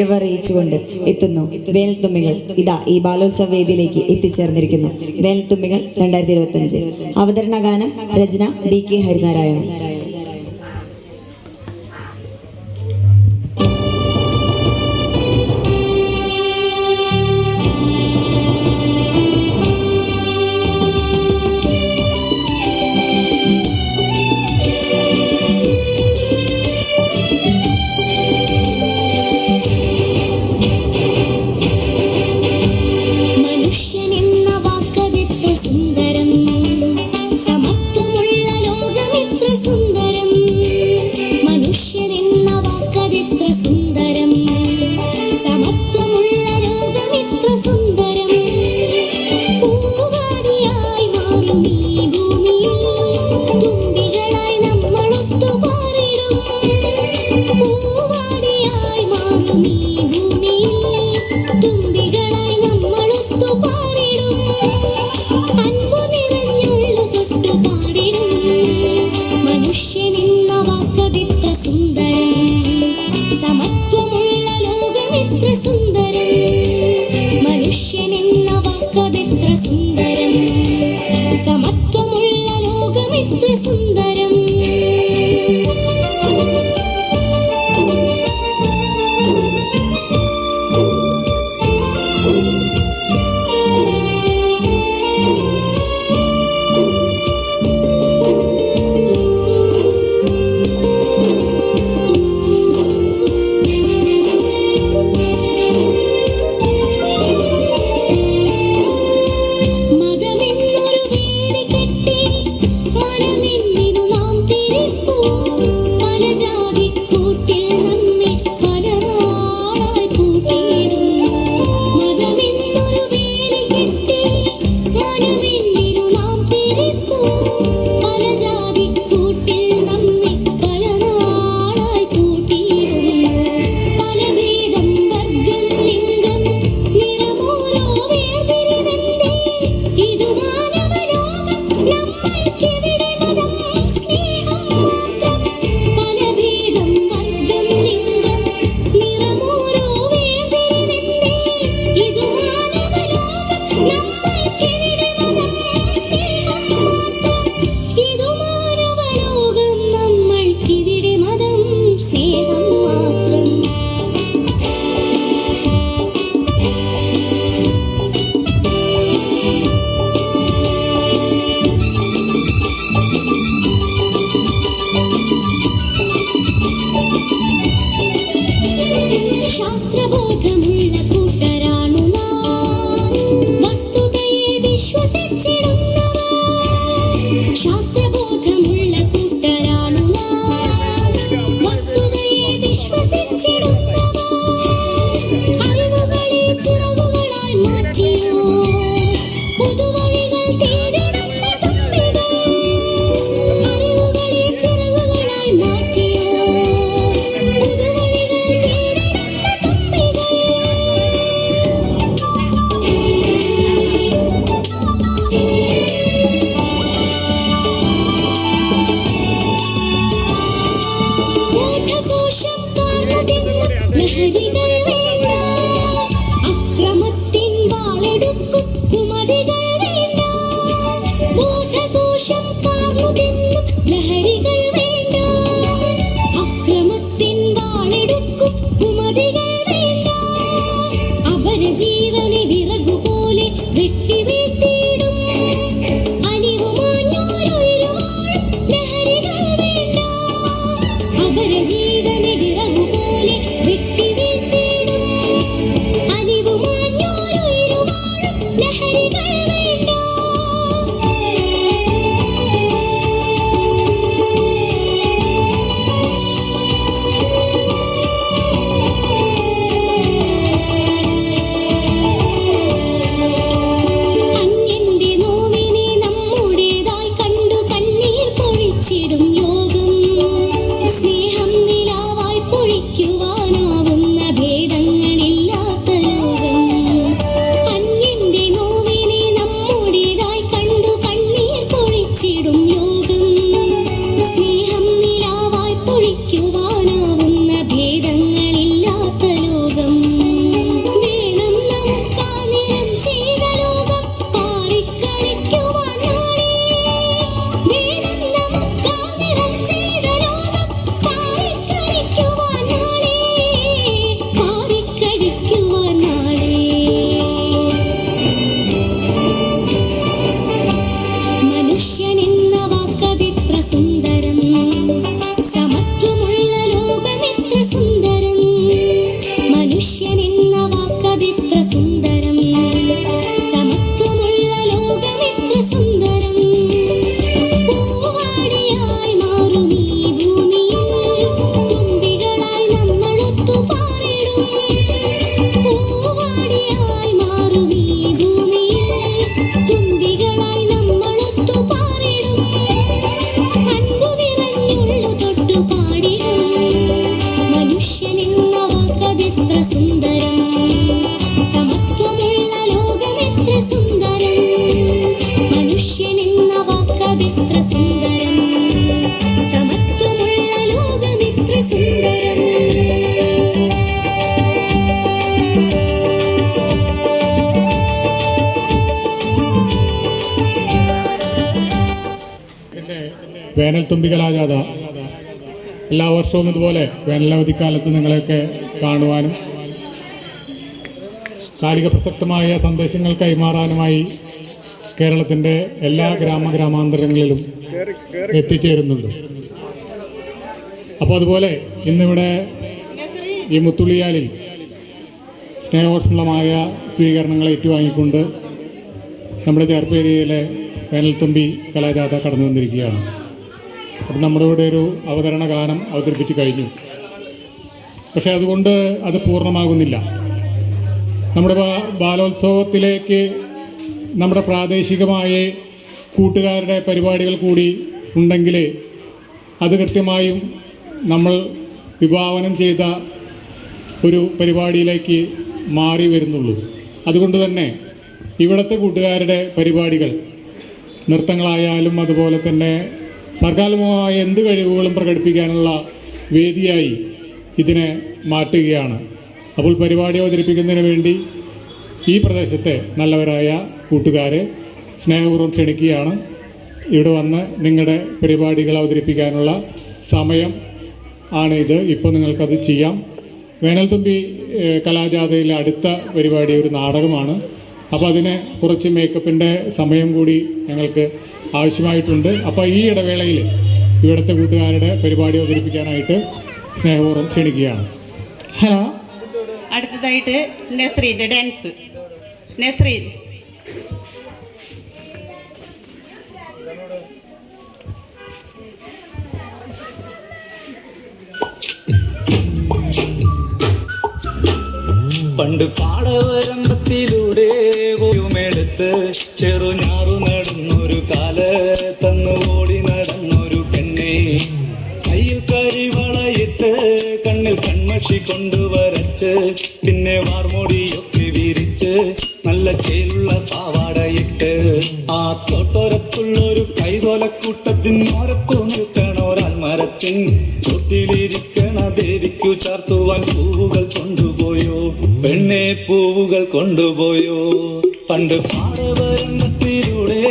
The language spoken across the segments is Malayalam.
വരവറിയിച്ചുകൊണ്ട് എത്തുന്നു വേനൽത്തുമ്പികൾ. ഇതാ ഈ ബാലോത്സവ വേദിയിലേക്ക് എത്തിച്ചേർന്നിരിക്കുന്നു വേനൽത്തുമ്പികൾ 2025. അവതരണ ഗാനം രചന BK ഹരിനാരായണൻ. വേനൽത്തുമ്പി കലാജാഥ എല്ലാ വർഷവും ഇതുപോലെ വേനലവധിക്കാലത്ത് നിങ്ങളെയൊക്കെ കാണുവാനും കാലിക പ്രസക്തമായ സന്ദേശങ്ങൾ കൈമാറാനുമായി കേരളത്തിൻ്റെ എല്ലാ ഗ്രാമാന്തരങ്ങളിലും എത്തിച്ചേരുന്നുണ്ട്. അപ്പോൾ അതുപോലെ ഇന്നിവിടെ ഈ മുത്തുള്ളിയാലിൽ സ്നേഹോഷ്മളമായ സ്വീകരണങ്ങൾ ഏറ്റുവാങ്ങിക്കൊണ്ട് നമ്മുടെ ചേർപ്പേരിയയിലെ വേനൽത്തുമ്പി കലാജാഥ കടന്നു വന്നിരിക്കുകയാണ്. അപ്പം നമ്മുടെ ഇവിടെ ഒരു അവതരണ ഗാനം അവതരിപ്പിച്ച് കഴിഞ്ഞു. പക്ഷേ അതുകൊണ്ട് അത് പൂർണ്ണമാകുന്നില്ല. നമ്മുടെ ബാലോത്സവത്തിലേക്ക് നമ്മുടെ പ്രാദേശികമായ കൂട്ടുകാരുടെ പരിപാടികൾ കൂടി ഉണ്ടെങ്കിൽ അത് കൃത്യമായും നമ്മൾ വിഭാവനം ചെയ്ത ഒരു പരിപാടിയിലേക്ക് മാറി വരുന്നുള്ളൂ. അതുകൊണ്ട് തന്നെ ഇവിടുത്തെ കൂട്ടുകാരുടെ പരിപാടികൾ നൃത്തങ്ങളായാലും അതുപോലെ തന്നെ സർഗാത്മകമായ എന്ത് കഴിവുകളും പ്രകടിപ്പിക്കാനുള്ള വേദിയായി ഇതിനെ മാറ്റുകയാണ്. അപ്പോൾ പരിപാടി അവതരിപ്പിക്കുന്നതിന് വേണ്ടി ഈ പ്രദേശത്തെ നല്ലവരായ കൂട്ടുകാരെ സ്നേഹപൂർവ്വം ക്ഷണിക്കുകയാണ്. ഇവിടെ വന്ന് നിങ്ങളുടെ പരിപാടികൾ അവതരിപ്പിക്കാനുള്ള സമയം ആണ് ഇത്. ഇപ്പോൾ നിങ്ങൾക്കത് ചെയ്യാം. വേനൽത്തുമ്പി കലാജാഥയിലെ അടുത്ത പരിപാടി ഒരു നാടകമാണ്. അപ്പോൾ അതിന് കുറച്ച് മേക്കപ്പിൻ്റെ സമയം കൂടി ഞങ്ങൾക്ക് ആവശ്യമായിട്ടുണ്ട്. അപ്പോൾ ഈ ഇടവേളയിൽ ഇവിടുത്തെ കൂട്ടുകാരുടെ പരിപാടി അവതരിപ്പിക്കാനായിട്ട് സ്നേഹപൂർവ്വം ക്ഷണിക്കുകയാണ്. ഹലോ, അടുത്തതായിട്ട് നസ്രീൻ്റെ ഡാൻസ്. നസ്രീൻ. പണ്ട് പാടവരമ്പത്തിലൂടെ എടുത്ത് ചെറുഞാറു നടന്നൊരു കാലത്തന്ന് ഓടി നടന്നൊരു പെണ്ണെ, കയ്യിൽ കരിവളയിട്ട് കണ്ണിൽ കൺമഷി കൊണ്ടുവരച്ച് പിന്നെ വാർമോടിയൊക്കെ വിരിച്ച് നല്ല ചേലുള്ള പാവാടയിട്ട് ആ തോട്ടോരത്തുള്ളൊരു കൈതോലക്കൂട്ടത്തിനോരത്തു നിൽക്കണോരാൽ മരത്തിൻ തൊട്ടിലിരിക്കണ ദേവിക്കു ചാർത്തുവാൻ പൂവുകൾ കൊണ്ടുപോയോ പെണ്ണെ, പൂവുകൾ കൊണ്ടുപോയോ. പണ്ട് പാടവരമ്പത്തിലൂടെ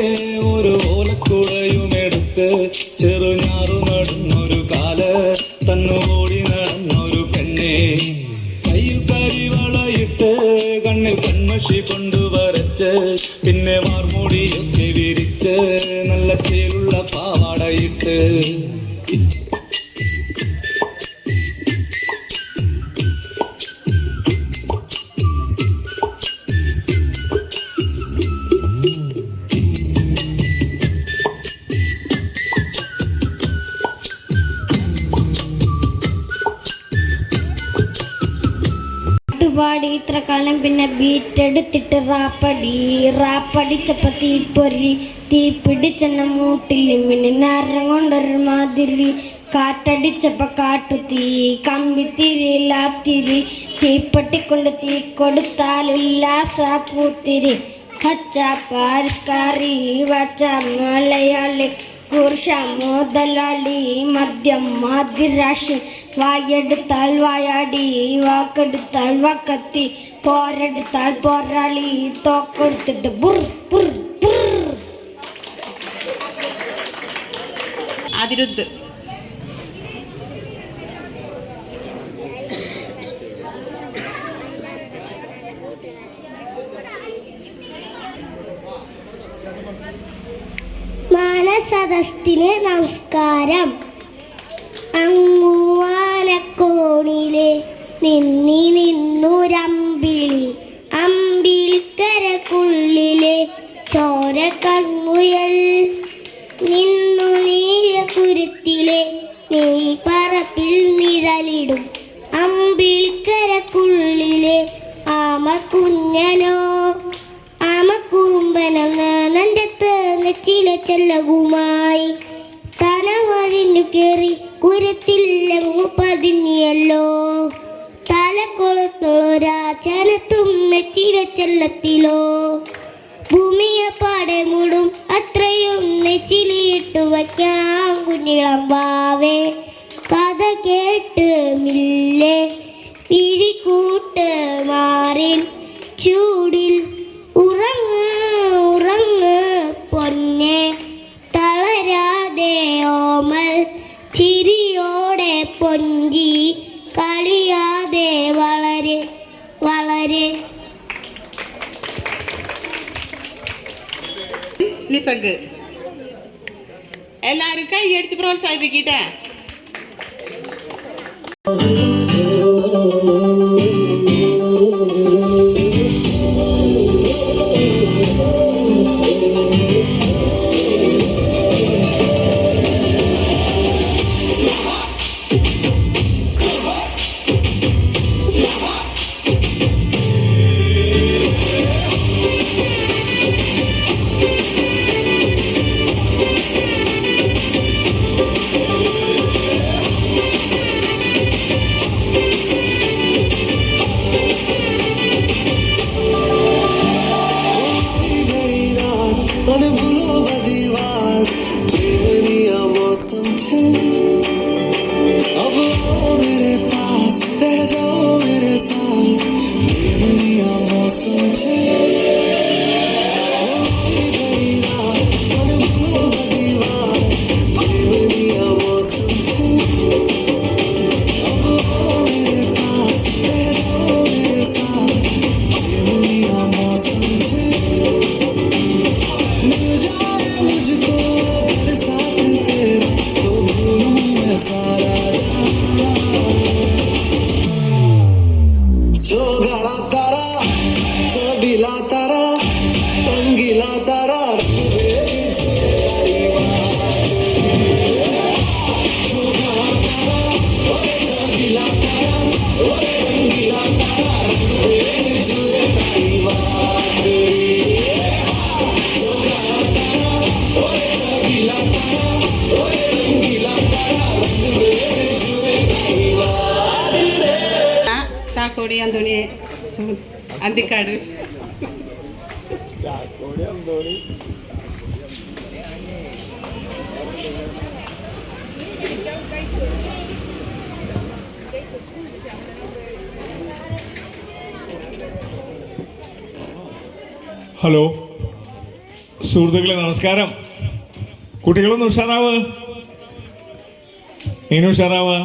ഒരു ഓലക്കുടയുമെടുത്ത് ചെറുഞാറു നടന്നൊരു കാല തന്നുകൂടി നടന്നൊരു പെണ്ണെ, കയ്യിൽ കരിവളയിട്ട് കണ്ണിൽ കൺമഷി കൊണ്ടുവരച്ച് പിന്നെ വാർമൂടിയൊക്കെ വിരിച്ച് നല്ല ചേലുള്ള പാവാടയിട്ട് പാടി ഇത്ര കാലം പിന്നെ ബീറ്റ് എടുത്തിട്ട് റാപ്പടിച്ചപ്പോ തീ പിടിച്ചെന്ന മൂട്ടില് മിനി നേരം കൊണ്ടൊരു മാതിരി കാറ്റടിച്ചപ്പോ കാട്ടുതീ കമ്പിത്തിരി ലാത്തിരി തീപ്പെട്ടിക്കൊണ്ട് തീ കൊടുത്താലുല്ലാസ പൂത്തിരി ഹച്ച പാരിസ്കാരി വച്ച മലയാളി കുർഷ മുതലാളി മദ്യം മാതിരാശി വായെടുത്താൽ വായാടി വാക്കെടുത്താൽ വാക്കത്തി പോരെടുത്താൽ പോരാളി തോക്കെടുത്തിട്ട് ബുർ ബുർ ബുർ. അതിരുദ്ധ്. മാനസദസ്തിന് നമസ്കാരം. അങ്ങുവാനക്കോണിലെ നിന്നൊരമ്പിളി, അമ്പിളിക്കരക്കുള്ളിലെ ചോര കൺമുയൽ, നിന്നു നീലക്കുരുത്തിലെ നെയ് പറപ്പിൽ നിഴലിടും അമ്പിളിക്കരക്കുള്ളിലെ ആമക്കുഞ്ഞനോ ആമക്കുറുമ്പനെന്ന് നന്റെ നെച്ചിലെ ചെല്ലകുമായി തനവഴിഞ്ഞു കയറി കുരത്തില്ലങ്ങു പതിഞ്ഞല്ലോ. തലക്കൊളുത്തൊരാചനത്തും നെച്ചിലെ ചെല്ലത്തിലോ ഭൂമിയെ പാടെ മൂടും അത്രയും നെച്ചിലിട്ടു വയ്ക്കാം കുഞ്ഞിളം വാവേ. കഥ കേട്ട് മില്ലേ പിഴിക്കൂട്ട് മാറിൻ ചൂടിൽ ഉറങ്ങ് ഉറങ്ങ് പൊന്നെ തളരാതെ ഓമ വളരെ നിസഗ്. എല്ലാവരും കൈയടിച്ച് പ്രോത്സാഹിപ്പിക്കട്ടെ. ചാക്കോടി അന്തോണി അന്തിക്കാട്. ഹലോ സുഹൃത്തുക്കളെ, നമസ്കാരം. കുട്ടികളൊന്ന് ഉഷാറാവ്, ഇനി ഉഷാറാവ്.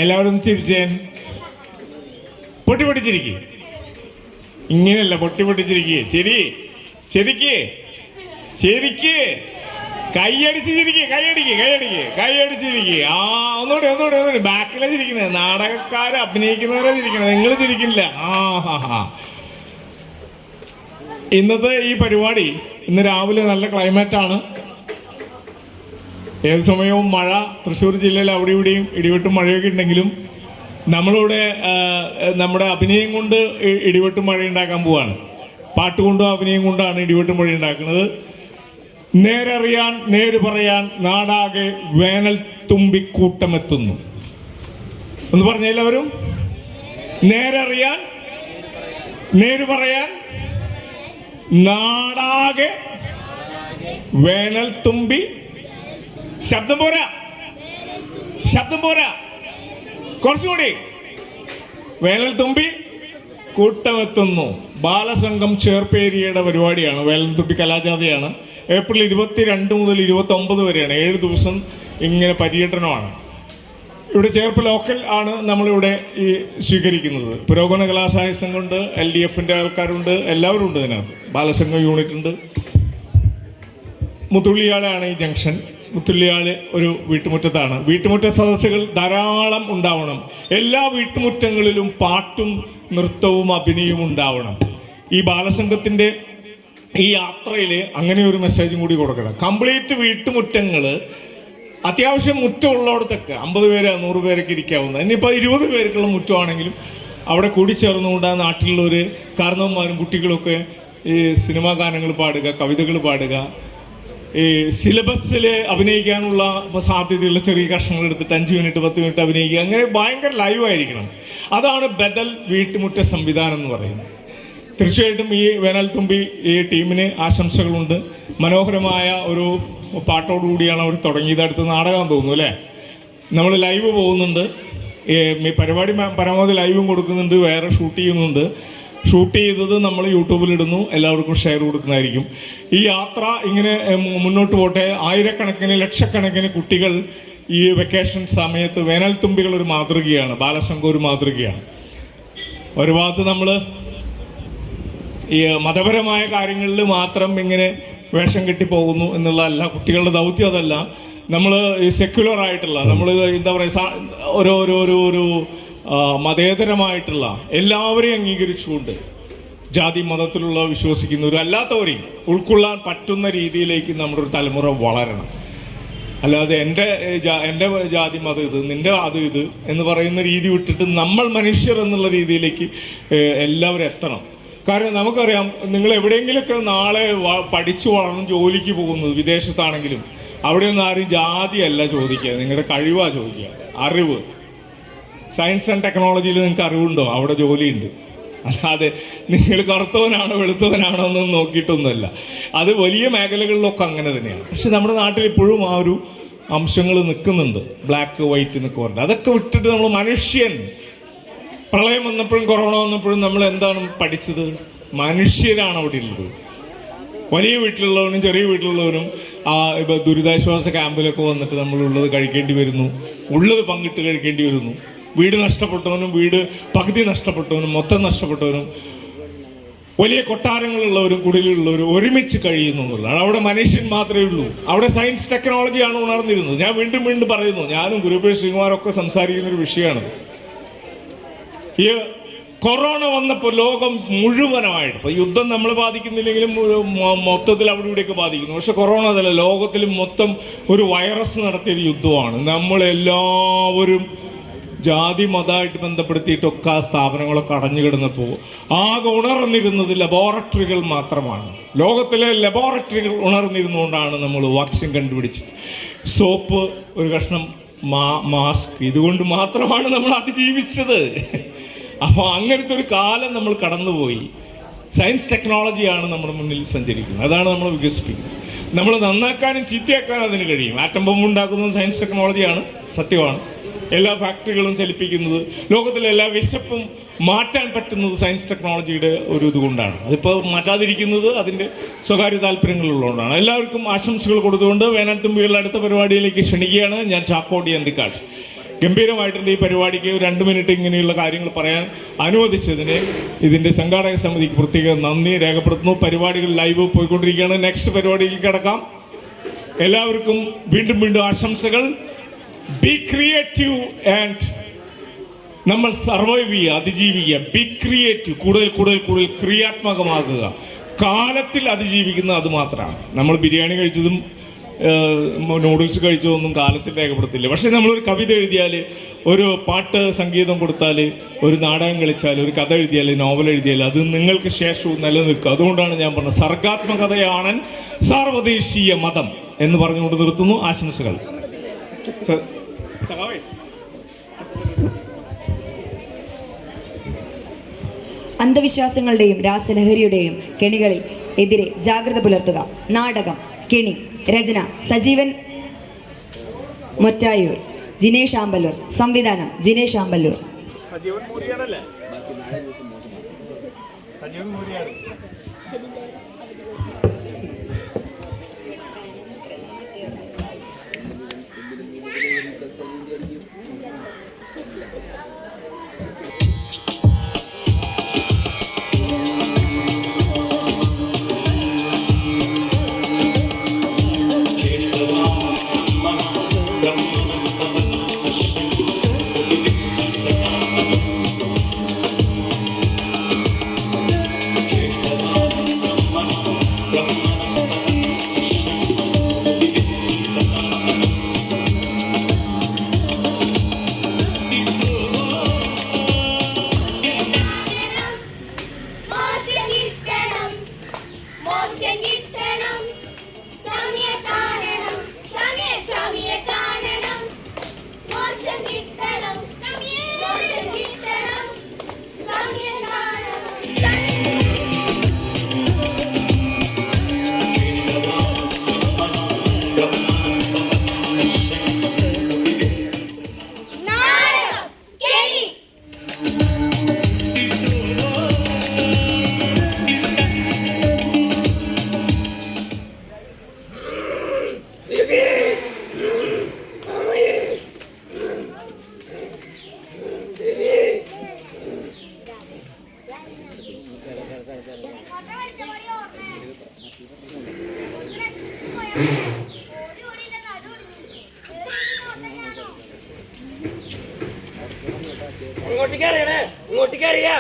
എല്ലാവരും ചിരിച്ചേൻ. പൊട്ടി പൊട്ടിച്ചിരിക്കുക, ഇങ്ങനെയല്ല, പൊട്ടി പൊട്ടിച്ചിരിക്കുക. ചെരിക്ക് കൈയടിച്ച് ചിരിക്കുക, കൈയടിച്ചിരിക്കുക. ആ ഒന്നുകൂടി ബാക്കിലാണ് ചിരിക്കുന്നത്. നാടകക്കാര് അഭിനയിക്കുന്നവരെ ചിരിക്കണം, നിങ്ങൾ ചിരിക്കില്ല. ആ ഇന്നത്തെ ഈ പരിപാടി, ഇന്ന് രാവിലെ നല്ല ക്ലൈമറ്റാണ്. ഏത് സമയവും മഴ. തൃശ്ശൂർ ജില്ലയിൽ അവിടെ ഇവിടെയും ഇടിവെട്ടും മഴയൊക്കെ ഉണ്ടെങ്കിലും നമ്മളിവിടെ നമ്മുടെ അഭിനയം കൊണ്ട് ഇടിവെട്ടും മഴ ഉണ്ടാക്കാൻ പോവാണ്. പാട്ടുകൊണ്ടും അഭിനയം കൊണ്ടാണ് ഇടിവെട്ടും മഴ ഉണ്ടാക്കുന്നത്. നേരറിയാൻ നേര് പറയാൻ നാടാകെ വേനൽ തുമ്പിക്കൂട്ടമെത്തുന്നു. ഒന്ന് പറഞ്ഞ എല്ലാവരും. നേരറിയാൻ നേര് പറയാൻ നാടാകെ വേനൽ തുമ്പി. ശബ്ദം പോരാ, കുറച്ചുകൂടി. വേനൽ തുമ്പി കൂട്ടമെത്തുന്നു. ബാലസംഘം ചേർപ്പേരിയയുടെ പരിപാടിയാണ്. വേനൽ തുമ്പി കലാജാഥയാണ്. ഏപ്രിൽ 22 മുതൽ 29 വരെയാണ്. 7 ദിവസം ഇങ്ങനെ പര്യടനമാണ്. ഇവിടെ ചേർപ്പ് ലോക്കൽ ആണ് നമ്മളിവിടെ ഈ സ്വീകരിക്കുന്നത്. പുരോഗമന കലാസാഹിത്യ സംഘമുണ്ട്, LDFൻ്റെ ആൾക്കാരുണ്ട്, എല്ലാവരും ഉണ്ട് ഇതിനകത്ത്. ബാലസംഘം യൂണിറ്റ് ഉണ്ട്. മുത്തുള്ളിയാളാണ് ഈ ജംഗ്ഷൻ. മുത്തുള്ളിയാൾ ഒരു വീട്ടുമുറ്റത്താണ്. വീട്ടുമുറ്റ സദസ്സുകൾ ധാരാളം ഉണ്ടാവണം. എല്ലാ വീട്ടുമുറ്റങ്ങളിലും പാട്ടും നൃത്തവും അഭിനയവും ഉണ്ടാവണം. ഈ ബാലസംഘത്തിൻ്റെ ഈ യാത്രയിൽ അങ്ങനെ ഒരു മെസ്സേജും കൂടി കൊടുക്കണം. കംപ്ലീറ്റ് വീട്ടുമുറ്റങ്ങൾ അത്യാവശ്യം മുറ്റമുള്ളടത്തൊക്കെ 50 പേര് 100 പേരൊക്കെ ഇരിക്കാവുന്ന, ഇനിയിപ്പോൾ 20 പേർക്കുള്ള മുറ്റമാണെങ്കിലും അവിടെ കൂടിച്ചേർന്നുകൊണ്ട് ആ നാട്ടിലുള്ളവർ കാരണവന്മാരും കുട്ടികളൊക്കെ ഈ സിനിമാ ഗാനങ്ങൾ പാടുക, കവിതകൾ പാടുക, ഈ സിലബസിൽ അഭിനയിക്കാനുള്ള സാധ്യതയുള്ള ചെറിയ കഷ്ണങ്ങൾ എടുത്തിട്ട് 5 മിനിറ്റ് 10 മിനിറ്റ് അഭിനയിക്കുക. അങ്ങനെ ഭയങ്കര ലൈവായിരിക്കണം. അതാണ് ബദൽ വീട്ടുമുറ്റ സംവിധാനം എന്ന് പറയുന്നത്. തീർച്ചയായിട്ടും ഈ വേനൽ തുമ്പി ഈ ടീമിന് ആശംസകളുണ്ട്. മനോഹരമായ ഒരു പാട്ടോടുകൂടിയാണ് അവർ തുടങ്ങിയത്. അടുത്ത നാടകം തോന്നുന്നു അല്ലേ? നമ്മൾ ലൈവ് പോകുന്നുണ്ട്. പരിപാടി പരമാവധി ലൈവും കൊടുക്കുന്നുണ്ട്, വേറെ ഷൂട്ട് ചെയ്യുന്നുണ്ട്. ഷൂട്ട് ചെയ്തത് നമ്മൾ യൂട്യൂബിലിടുന്നു, എല്ലാവർക്കും ഷെയർ കൊടുക്കുന്നതായിരിക്കും. ഈ യാത്ര ഇങ്ങനെ മുന്നോട്ട് പോട്ടെ. ആയിരക്കണക്കിന് ലക്ഷക്കണക്കിന് കുട്ടികൾ ഈ വെക്കേഷൻ സമയത്ത് വേനൽ തുമ്പികൾ ഒരു മാതൃകയാണ്. ബാലസംഘം ഒരു മാതൃകയാണ്. ഒരു ഭാഗത്ത് നമ്മൾ ഈ മതപരമായ കാര്യങ്ങളിൽ മാത്രം ഇങ്ങനെ വേഷം കെട്ടി പോകുന്നു എന്നുള്ളതല്ല കുട്ടികളുടെ ദൗത്യം. അതല്ല, നമ്മൾ ഈ സെക്യുലർ ആയിട്ടുള്ള, നമ്മൾ എന്താ പറയുക, ഒരു മതേതരമായിട്ടുള്ള എല്ലാവരെയും അംഗീകരിച്ചുകൊണ്ട് ജാതി മതത്തിലുള്ള വിശ്വസിക്കുന്നവരും അല്ലാത്തവരെയും ഉൾക്കൊള്ളാൻ പറ്റുന്ന രീതിയിലേക്ക് നമ്മുടെ ഒരു തലമുറ വളരണം. അല്ലാതെ എൻ്റെ ജാതി മതം ഇത്, നിൻ്റെ അത് ഇത് എന്ന് പറയുന്ന രീതി വിട്ടിട്ട് നമ്മൾ മനുഷ്യർ എന്നുള്ള രീതിയിലേക്ക് എല്ലാവരും എത്തണം. കാരണം നമുക്കറിയാം, നിങ്ങൾ എവിടെയെങ്കിലുമൊക്കെ നാളെ പഠിച്ചു വളർന്ന് ജോലിക്ക് പോകുന്നത് വിദേശത്താണെങ്കിലും അവിടെയൊന്നും ആരും ജാതിയല്ല ചോദിക്കുക, നിങ്ങളുടെ കഴിവാണ് ചോദിക്കുക, അറിവ്. സയൻസ് ആൻഡ് ടെക്നോളജിയിൽ നിങ്ങൾക്ക് അറിവുണ്ടോ? അവിടെ ജോലിയുണ്ട്. അല്ലാതെ നിങ്ങൾ കറുത്തവനാണോ വെളുത്തവനാണോ എന്നൊന്നും നോക്കിയിട്ടൊന്നുമല്ല. അത് വലിയ മേഖലകളിലൊക്കെ അങ്ങനെ തന്നെയാണ്. പക്ഷെ നമ്മുടെ നാട്ടിൽ ഇപ്പോഴും ആ ഒരു അംശങ്ങൾ നിൽക്കുന്നുണ്ട്, ബ്ലാക്ക് വൈറ്റ് എന്നൊക്കെ പറഞ്ഞിട്ട്. അതൊക്കെ വിട്ടിട്ട് നമ്മൾ മനുഷ്യൻ, പ്രളയം വന്നപ്പോഴും കൊറോണ വന്നപ്പോഴും നമ്മൾ എന്താണ് പഠിച്ചത്? മനുഷ്യരാണ് അവിടെ ഉള്ളത്. വലിയ വീട്ടിലുള്ളവനും ചെറിയ വീട്ടിലുള്ളവനും ഇപ്പോൾ ദുരിതാശ്വാസ ക്യാമ്പിലൊക്കെ വന്നിട്ട് നമ്മളുള്ളത് കഴിക്കേണ്ടി വരുന്നു, ഉള്ളത് പങ്കിട്ട് കഴിക്കേണ്ടി വരുന്നു. വീട് നഷ്ടപ്പെട്ടവനും വീട് പകുതി നഷ്ടപ്പെട്ടവനും മൊത്തം നഷ്ടപ്പെട്ടവനും വലിയ കൊട്ടാരങ്ങളുള്ളവരും കുടിലുള്ളവരും ഒരുമിച്ച് കഴിയുന്നു എന്നുള്ളതാണ്. അവിടെ മനുഷ്യൻ മാത്രമേ ഉള്ളൂ. അവിടെ സയൻസ് ടെക്നോളജിയാണ് ഉണർന്നിരുന്നത്. ഞാൻ വീണ്ടും പറയുന്നു, ഞാനും ഗുരുപേഷ് ശ്രീകുമാരൊക്കെ സംസാരിക്കുന്നൊരു വിഷയമാണ്. ഈ കൊറോണ വന്നപ്പോൾ ലോകം മുഴുവനായിട്ട്, ഇപ്പോൾ യുദ്ധം നമ്മൾ ബാധിക്കുന്നില്ലെങ്കിലും മൊത്തത്തിൽ അവിടെ ഇവിടെയൊക്കെ ബാധിക്കുന്നു. പക്ഷെ കൊറോണ അതല്ല, ലോകത്തിൽ മൊത്തം ഒരു വൈറസ് നടത്തിയൊരു യുദ്ധമാണ്. നമ്മളെല്ലാവരും ജാതി മതമായിട്ട് ബന്ധപ്പെടുത്തിയിട്ടൊക്കെ ആ സ്ഥാപനങ്ങളൊക്കെ അടഞ്ഞു കിടന്നപ്പോൾ ആകെ ഉണർന്നിരുന്നത് ലബോറട്ടറികൾ മാത്രമാണ്. ലോകത്തിലെ ലബോറട്ടറികൾ ഉണർന്നിരുന്നുകൊണ്ടാണ് നമ്മൾ വാക്സിൻ കണ്ടുപിടിച്ചത്. സോപ്പ്, ഒരു കഷ്ണം മാസ്ക്, ഇതുകൊണ്ട് മാത്രമാണ് നമ്മൾ അതിജീവിച്ചത്. അപ്പോൾ അങ്ങനത്തെ ഒരു കാലം നമ്മൾ കടന്നുപോയി. സയൻസ് ടെക്നോളജിയാണ് നമ്മുടെ മുന്നിൽ സഞ്ചരിക്കുന്നത്, അതാണ് നമ്മൾ വികസിപ്പിക്കുന്നത്. നമ്മൾ നന്നാക്കാനും ചീത്തയാക്കാനും അതിന് കഴിയും. ആറ്റം ബോംബ് ഉണ്ടാക്കുന്നത് സയൻസ് ടെക്നോളജിയാണ്, സത്യമാണ്. എല്ലാ ഫാക്ടറികളും ചലിപ്പിക്കുന്നത്, ലോകത്തിലെ എല്ലാ വിശപ്പും മാറ്റാൻ പറ്റുന്നത് സയൻസ് ടെക്നോളജിയുടെ ഒരു ഇതുകൊണ്ടാണ്. അതിപ്പോൾ മാറ്റാതിരിക്കുന്നത് അതിൻ്റെ സ്വകാര്യ താല്പര്യങ്ങളുള്ളതുകൊണ്ടാണ്. എല്ലാവർക്കും ആശംസകൾ കൊടുത്തുകൊണ്ട് വേനൽത്തുമ്പികളുടെ അടുത്ത പരിപാടിയിലേക്ക് ക്ഷണിക്കുകയാണ്. ഞാൻ ചാക്കോടി അന്തിക്കാട്. ഗംഭീരമായിട്ടുണ്ട് ഈ പരിപാടിക്ക് 2 മിനിറ്റ് ഇങ്ങനെയുള്ള കാര്യങ്ങൾ പറയാൻ അനുവദിച്ചതിന് ഇതിൻ്റെ സംഘാടക സമിതിക്ക് പ്രത്യേക നന്ദി രേഖപ്പെടുത്തുന്നു. പരിപാടികൾ ലൈവ് പോയിക്കൊണ്ടിരിക്കുകയാണ്. നെക്സ്റ്റ് പരിപാടിയിൽ കിടക്കാം. എല്ലാവർക്കും വീണ്ടും ആശംസകൾ. ബി ക്രിയേറ്റീവ് ആൻഡ് നമ്മൾ സർവൈവ് ചെയ്യുക, അതിജീവിക്കുക. ബി ക്രിയേറ്റീവ്, കൂടുതൽ ക്രിയാത്മകമാകുക. കാലത്തിൽ അതിജീവിക്കുന്ന അത് മാത്രമാണ്. നമ്മൾ ബിരിയാണി കഴിച്ചതും നൂഡിൽസ് കഴിച്ചതൊന്നും കാലത്തിൽ രേഖപ്പെടുത്തില്ല. പക്ഷേ നമ്മളൊരു കവിത എഴുതിയാൽ, ഒരു പാട്ട് സംഗീതം കൊടുത്താൽ, ഒരു നാടകം കളിച്ചാൽ, ഒരു കഥ എഴുതിയാൽ, നോവൽ എഴുതിയാൽ അത് നിങ്ങൾക്ക് ശേഷവും നിലനിൽക്കുക. അതുകൊണ്ടാണ് ഞാൻ പറഞ്ഞത് സർഗാത്മകതയാണ് സാർവദേശീയ മതം എന്ന് പറഞ്ഞുകൊണ്ട് നിർത്തുന്നു. ആശംസകൾ. അന്ധവിശ്വാസങ്ങളുടെയും രാസലഹരിയുടെയും കെണികളിൽ എതിരെ ജാഗ്രത പുലർത്തുക. നാടകം കെണി. രചന സജീവൻ മൊറ്റായൂർ, ജിനേഷ് ആമ്പല്ലൂർ. സംവിധാനം ജിനേഷ് ആമ്പല്ലൂർ. ഇങ്ങോട്ടേക്ക് അറിയണേ, ഇങ്ങോട്ടേക്ക് അറിയാ.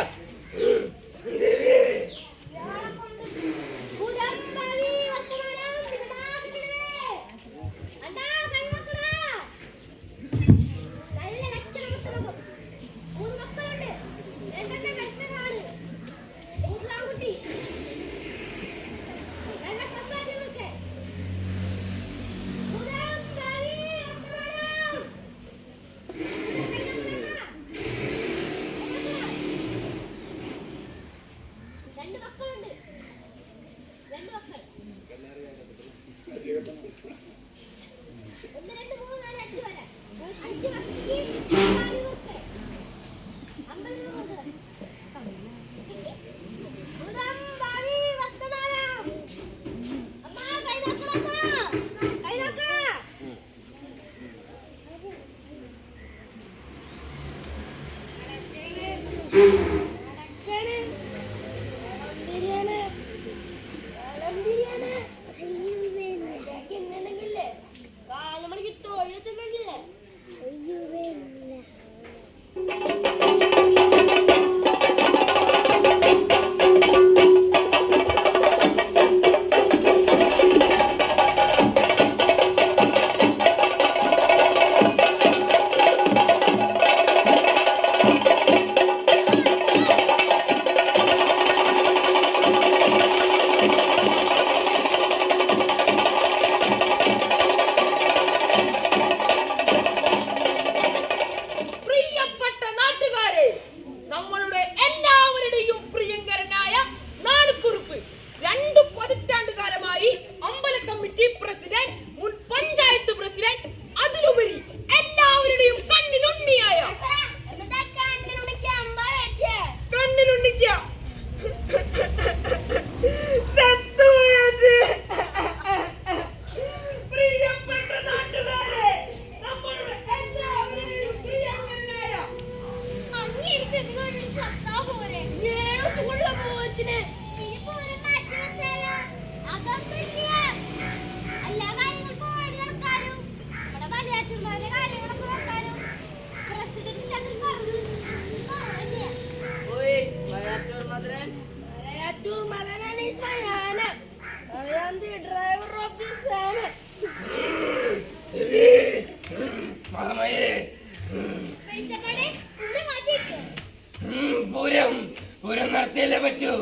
പൂരം നടത്തിയല്ലേ പറ്റൂ.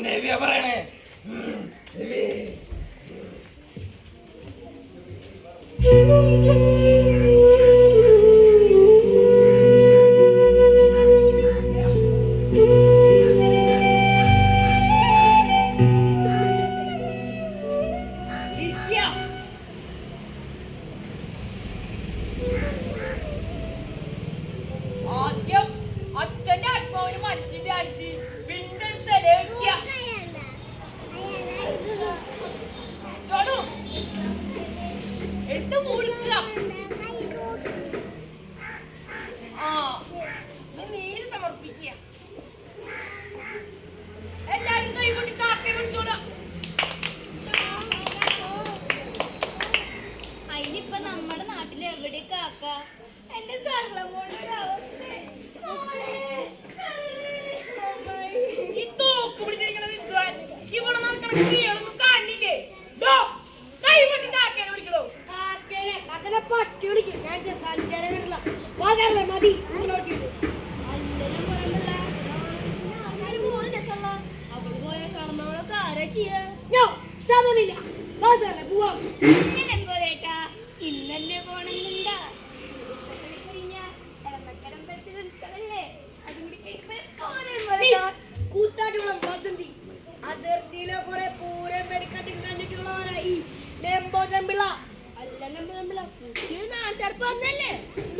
ദേവിയാ പറയണേ. ഇന്നല്ലേ പോണെന്നുണ്ടാ കൂത്താട്ടുകുളം വസന്തി അതിർത്തിയിലെ കുറെ പൂരം വെടിക്കട്ടും കണ്ടിട്ടുള്ളവരായി ലെമ്പോതമ്പിള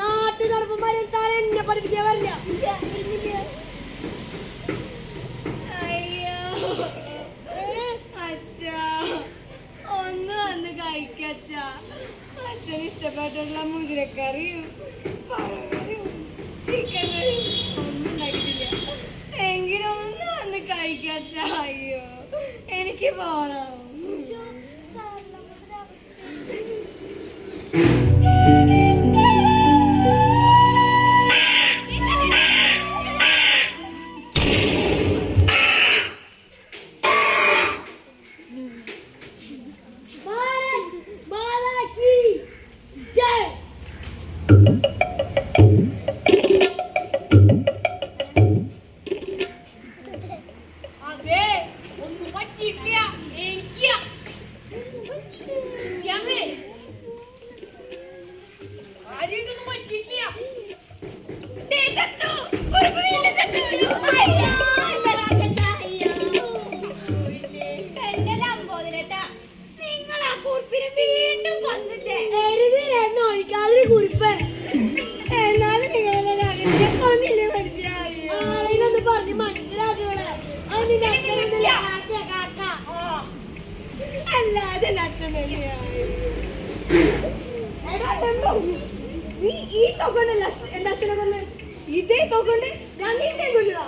നാട്ടു തടപ്പന്മാരെ താൻ എന്നെ പഠിപ്പിക്കാൻ വരില്ല. അയ്യോ അച്ഛാ, ഒന്ന് വന്ന് കഴിക്കച്ച. അച്ഛന് ഇഷ്ടപ്പെട്ടുള്ള മുതിരക്കറിയും പഴകറിയും ചിക്കൻ കറിയും ഒന്നും ഉണ്ടാക്കിയിട്ടില്ല. എങ്കിലും കഴിക്കച്ച. അയ്യോ എനിക്ക് പോണം. അതെ, ഒന്നും പറ്റിയിട്ടില്ല. എനിക്ക് ആരെയൊന്നും പറ്റിയിട്ടില്ല. എന്റെ ലംബോദരേട്ടാ, നിങ്ങൾ ആ കുറിപ്പിന് വീണ്ടും വന്നിട്ടേ കുറിപ്പ്. എന്നാലും നിങ്ങളെ കൊന്നില്ലേ മനസ്സിലായില്ലൊന്ന് പറഞ്ഞ് മനസ്സിലാക്കുകയാണ്. അല്ലാതെ അച്ഛൻ നീ ഈ തോക്കൊണ്ടല്ല എന്റെ അച്ഛനെ കൊന്ന്. ഇതേ തോക്കൊണ്ട് ഞാൻ നിന്നെ കൊല്ലുക.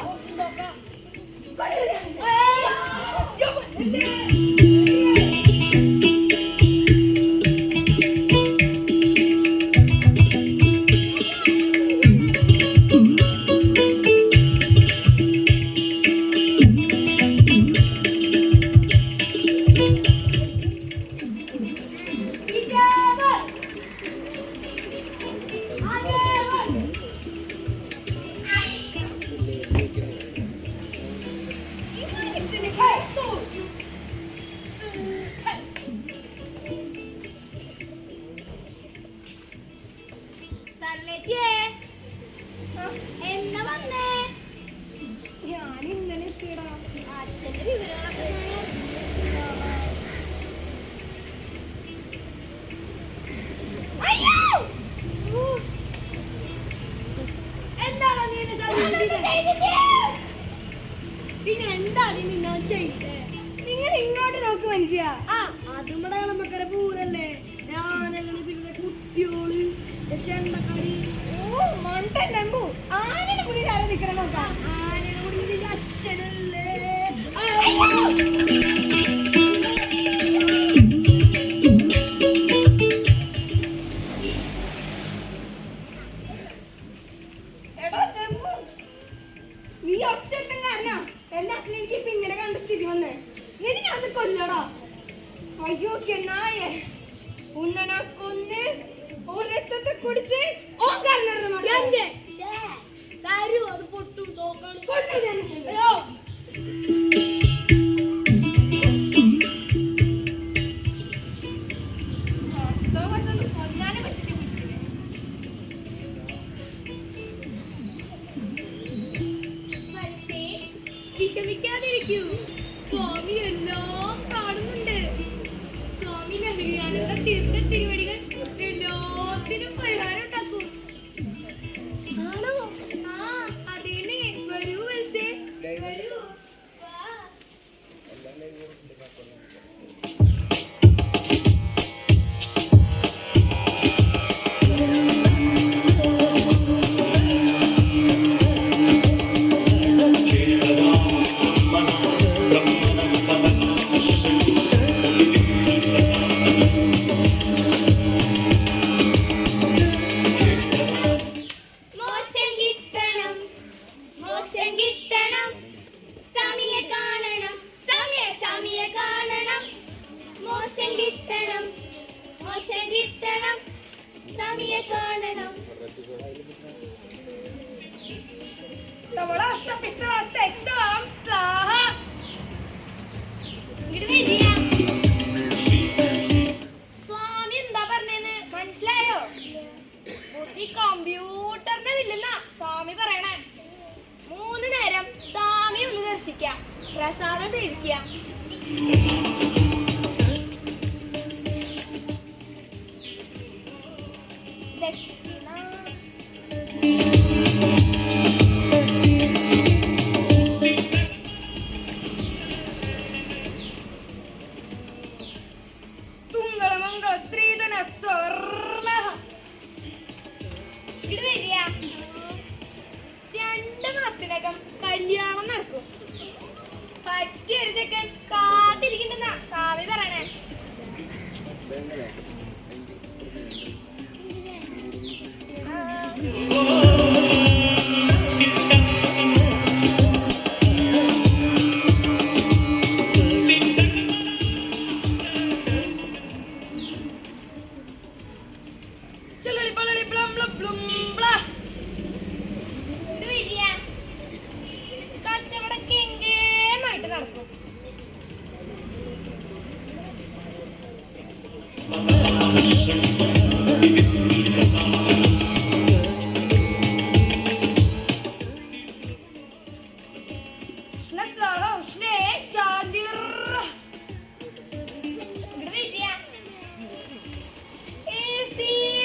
എന്നാ വന്നേ? ഞാൻ ഇന്നലെ എത്തിയടാ. അച്ഛന്റെ വിവരങ്ങളൊക്കെ എന്താണോ നീ പിന്നെ എന്താണ് നിങ്ങൾ ചെയ്തേ? നിങ്ങൾ ഇങ്ങോട്ട് നോക്ക് മനുഷ്യ. അതും ഇവിടെ നമ്മക്കര പൂരല്ലേ. ആനകള്, പിന്നെ കുട്ടിയോള്, ചെണ്ടക്കാരി. ഓ മണ്ടല്ലമ്പു. ആനയുടെ മുന്നിൽ ആരോ നിക്കണം നോക്കാം. ആനയുടെ മുന്നിൽ അച്ഛനല്ലേ. എടാ തെമ്പു, നീ ഒറ്റത്തും കാരണം എന്റെ അച്ഛൻ എനിക്ക് ഇപ്പൊ ഇങ്ങനെ കണ്ട സ്ഥിതി വന്നേ. നിന്നെ ഞാൻ കൊല്ലടാ. അയ്യോ നായേ, ഉണ്ണനെ കൊന്ന് ഓ രക്തത്തെ കുടിച്ച് ഓ കാരണം അത് പൊട്ടും തോക്കണം കൊല്ലു ഞാൻ. അയ്യോ കൊല്ലാനെ പറ്റിട്ട് വിഷമിക്കാതിരിക്കൂ. സ്വാമി എല്ലാം കാണുന്നുണ്ട്. സ്വാമി ലഹരിയാനന്ദ തീർത്ഥ തിരുവടികൾ എല്ലാത്തിനും പരിഹാരം ഉണ്ടാക്കും. ആണോ? ആ അതേനെ. വരൂ വത്സേ, വരൂ. സ്വാമി എന്താ പറഞ്ഞെന്ന് മനസ്സിലായോ? ബുദ്ധി കമ്പ്യൂട്ടറിന്റെ വില്ലെന്നാ സ്വാമി പറയണേ. 3 നേരം സ്വാമി ഒന്ന് ദർശിക്കാം, പ്രസാദം സേവിക്കാം. ദക്ഷിണ തുങ്കളമംഗള സ്ത്രീധന സ്വർണ. ഇത് വരിക. 2 മാസത്തിനകം കല്യാണം നടക്കും. ചെലളി പളളി ബ്ലം ബ്ലം ബ്ലം ബ്ലാ. കച്ചവടക്ക് എങ്കേമായിട്ട് നടക്കും. ഉഷ്ണസ്ലാഹ ഉഷ്ണേ ശാന്തിർ.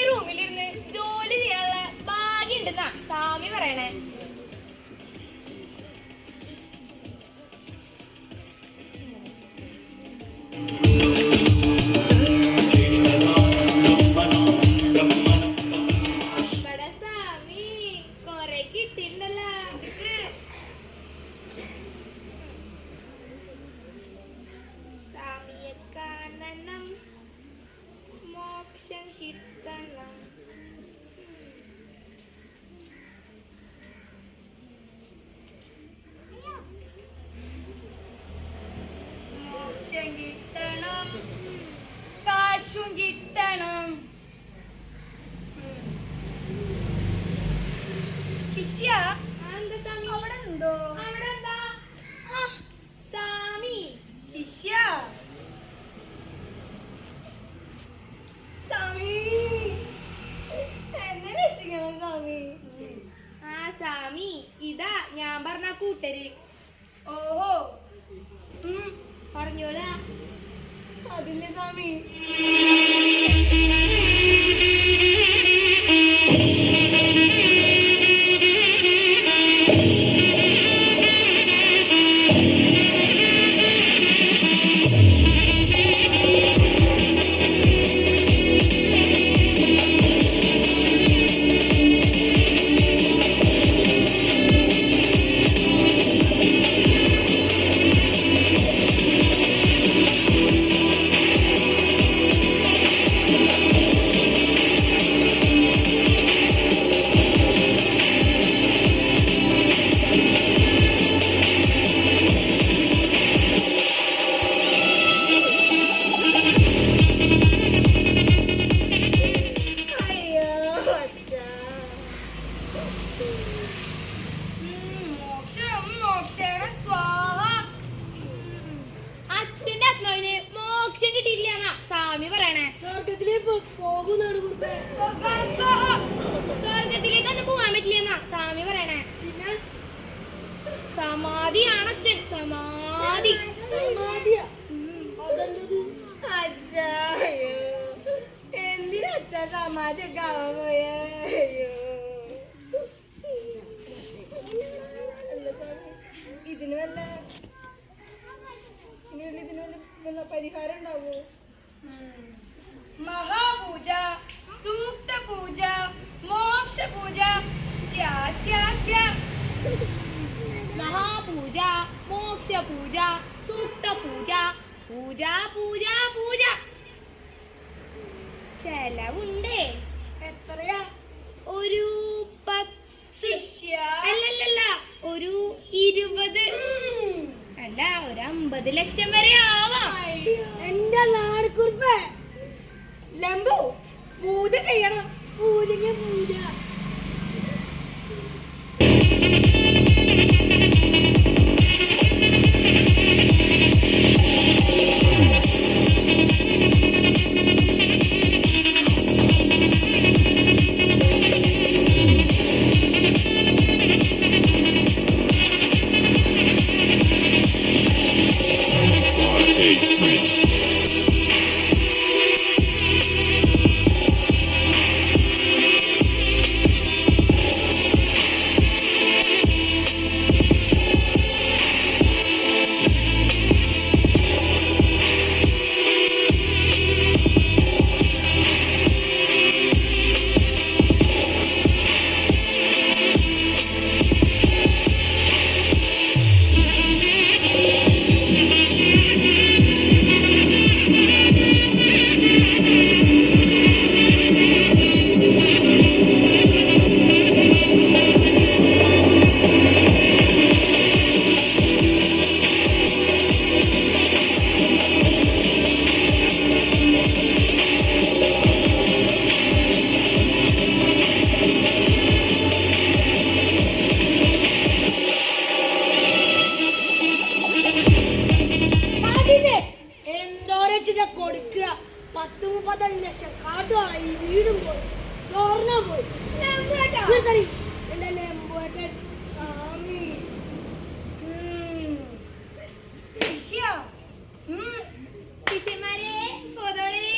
റൂമിലിരുന്ന് ജോലി ചെയ്യാനുള്ള ഭാഗ്യം ഉണ്ടെന്നാ സ്വാമി പറയണേ. ഇവിടെ സ്വാമി കൊറേ കിട്ടിണ്ടല്ലോ. സ്വാമിയെ കാണണം, മോക്ഷം കിട്ടണം. മോക്ഷം കിട്ടണം, കാശും കിട്ടണം. ശിഷ്യ എന്താ സ്വാമി? അവിടെ എന്തോ അവിടെ എന്താ? ആ, സ്വാമി. ശിഷ്യ സ്വാമി എന്നെ രക്ഷിക്കണം സ്വാമി. ആ സ്വാമി, ഇതാ ഞാൻ പറഞ്ഞ കൂട്ടര്. ഓഹോ പറഞ്ഞോളാ. അതില്ലേ സ്വാമി. മോക്ഷം മോക്ഷേണ സ്വാഹ. അച്ഛന്റെ ആത്മാവിന് മോക്ഷം കിട്ടിയിട്ടില്ല സ്വാമി പറയണേ. സ്വർഗത്തിലേക്ക് പോകുന്നാണ് കുറിപ്പേ. സ്വർഗാന സ്വാഹ. സ്വർഗത്തിലേക്കൊന്നും പോകാൻ പറ്റില്ലെന്നാ സ്വാമി പറയണേ. പിന്നെ സമാധിയാണ് അച്ഛൻ, സമാധി. സമാധിയാ. അതെന്തത്? അച്ഛാ എന്തിനാ അച്ഛാ സമാധിയൊക്കെ ആവാൻ പോയേ? ഇതിന് വല്ല പരിഹാരം ഉണ്ടാവോ? മഹാപൂജ, സൂക്ത പൂജ, മോക്ഷ പൂജ. സ്യാ സ്യാ സ്യാ. മഹാപൂജ, മോക്ഷ പൂജ, സൂക്ത പൂജ, പൂജ പൂജ പൂജ. ചെലവുണ്ടേ. എത്രയാ? ഒരു ശിഷ്യ അല്ലല്ല, ഒരു 20, അല്ല ഒരു 50 ലക്ഷം വരെ ആവാം. എന്റെ നാണിക്കുറിപ്പേ. ലംബു പൂജ ചെയ്യണം. പൂജയ്ക്ക് പൂജ. 15 ലക്ഷം കാടുമായി വീടും പോയി സ്വർണ്ണം പോയി എന്റെ ലെമ്പുവേട്ടൻ സ്വാമി ശിഷ്യന്മാരെ പോതോളി.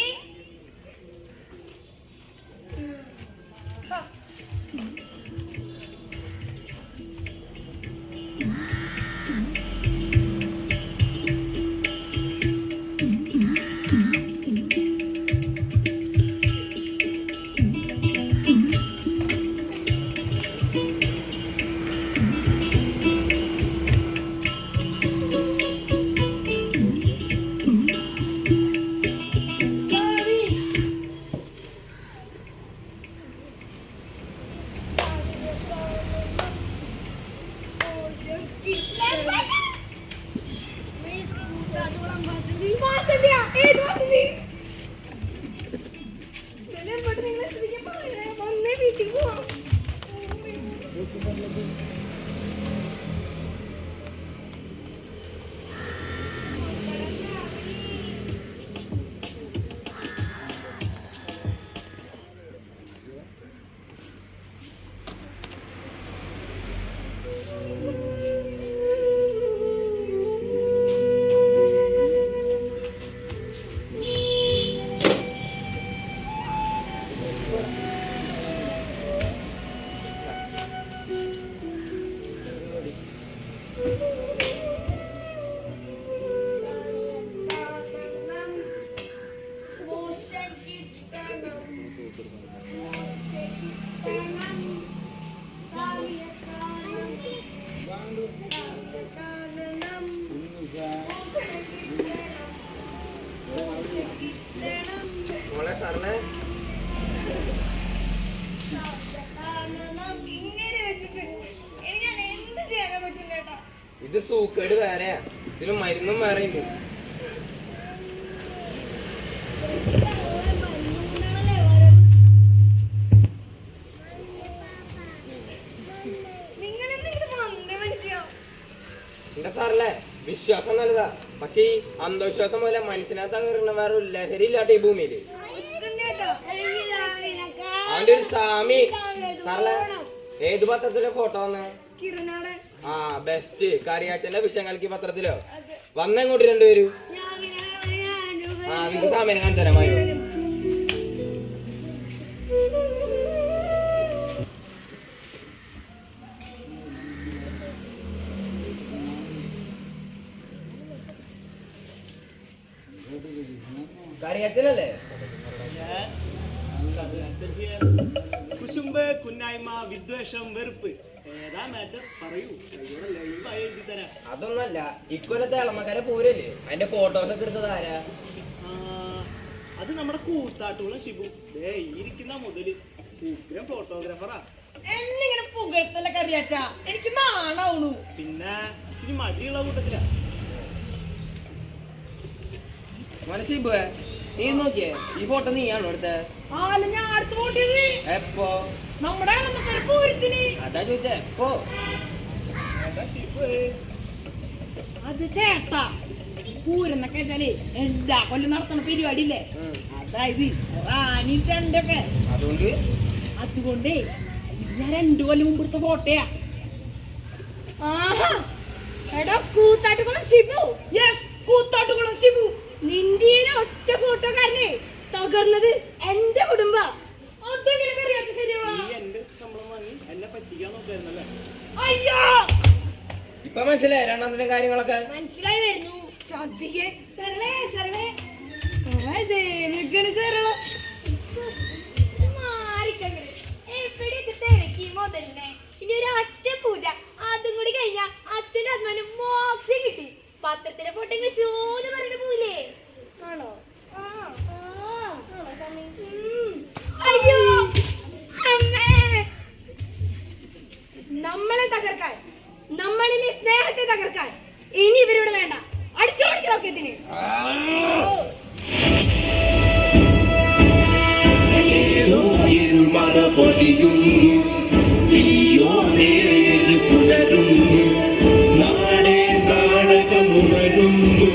മോളെ സാറിനെ ഇങ്ങനെ വെച്ചിട്ട് ഇനി ഞാൻ എന്ത് ചെയ്യാൻ പറ്റും ചേട്ടാ? ഇത് സൂക്കേട് വേറെ, ഇതിന് മരുന്നും വേറെ ഉണ്ട്. നിങ്ങൾ എന്തെങ്കിലും വന്നേ മനുഷ്യോ? എന്റെ സാറല്ലേ വിശ്വാസം നല്ലതാ, പക്ഷേ ഈ അന്ധവിശ്വാസം പോലെ മനുഷ്യനകത്ത് കയറുന്ന വേറെ ലഹരി ഇല്ലാത്ത ഈ ഭൂമിയില്. അവന്റെ ഒരു സ്വാമി സാറല്ലേ ഏത് പത്രത്തിലെ ഫോട്ടോ വന്നേ? കിരണാണ്. ആ ബെസ്റ്റ് കറിയാച്ചന്റെ വിഷയം കലക്കി പത്രത്തിലോ വന്നെങ്ങോട്ട് രണ്ടുപേരും. ആ നിങ്ങക്ക് സാമേനെ കാണിച്ചു തരാം. കറിയാച്ചനല്ലേ? കുശുമ്പ്, കുന്നായ്മ, വിദ്വേഷം, വെറുപ്പ്, ഏതാ മാറ്റർ പറയൂ. ലൈവായി എഴുതി തരാം. അതൊന്നല്ല, ഇക്കൊല്ലത്തെ ഇളമക്കാരെ പോരല്ലേ, അതിന്റെ ഫോട്ടോസ് ഒക്കെ എടുത്തത് ആരാ? അത് നമ്മുടെ കൂത്താട്ടുകുളം ഷിബു. ദേ ഇരിക്കുന്ന മുതല് ഉഗ്രം ഫോട്ടോഗ്രാഫറാ. എന്നിങ്ങനെ പുകഴ്ത്തല്ല കറിയാച്ച, എനിക്ക് നാണാവണു. പിന്നെ ഇച്ചിരി മടിയുള്ള കൂട്ടത്തിലാ. മനസ്സിബേ നീ നോക്കിയേ, ഈ ഫോട്ടോ നീയാണോ എടുത്തേ? ഞാൻ അടുത്ത് പോട്ടിയത് എപ്പോ? നമ്മുടെ ഇളമക്കാരെ പൂരത്തിന്. അതാ ചോദിച്ചേ എപ്പോ? അത് ചേട്ടാ, പൂരെന്നൊക്കെ വെച്ചാലേ എല്ലാ കൊല്ലം നടത്തണ പരിപാടി ഇല്ലേ, അതായത് റാണി ചെണ്ടൊക്കെ. അതുകൊണ്ടേ ഞാൻ 2 കൊല്ലം മുമ്പ് എടുത്ത ഫോട്ടോയാ. എടാ കൂത്താട്ടുകുളം ഷിബു. യെസ്, കൂത്താട്ടുകുളം ഷിബു. നിന്റെ ഒറ്റ ഫോട്ടോക്കാരനെ തകർന്നത് എന്റെ കുടുംബ. അതെങ്ങനെ കറിയാച്ച ശരിയാവാ? നീ എന്റെ ശമ്പളം വാങ്ങി എന്നെ പറ്റിക്കാൻ നോക്കായിരുന്നല്ലേ? അയ്യോ, ഇപ്പൊ മനസ്സിലായി രണ്ടാമത്തെ കാര്യങ്ങളൊക്കെ? മനസ്സിലായി വരുന്നു. ശ്രദ്ധിക്കേ സരളേ സരളേ എവിടെയൊക്കെ തിരക്കി മുതലിനെ. ഇനി ഒരു ഒറ്റ പൂജ, അതും കൂടി കഴിഞ്ഞാ അച്ഛനും അമ്മനും മോക്ഷം കിട്ടി. പത്രത്തിലെ ഫോട്ടോ ഷൂന്ന് പറഞ്ഞിട്ട് പോയില്ലേ? ആണോ? അയ്യോ അമ്മേ, നമ്മളെ തകർക്കാൻ, നമ്മളിലെ സ്നേഹത്തെ തകർക്കാൻ ഇനി ഇവരോട് വേണ്ട. അടിച്ചോടിക്കണം റോക്കറ്റിന്. മറ പൊലിയുന്നു, തീയോ നേരി പുലരുന്നു, നാടേ നാടകമുണരുന്നു.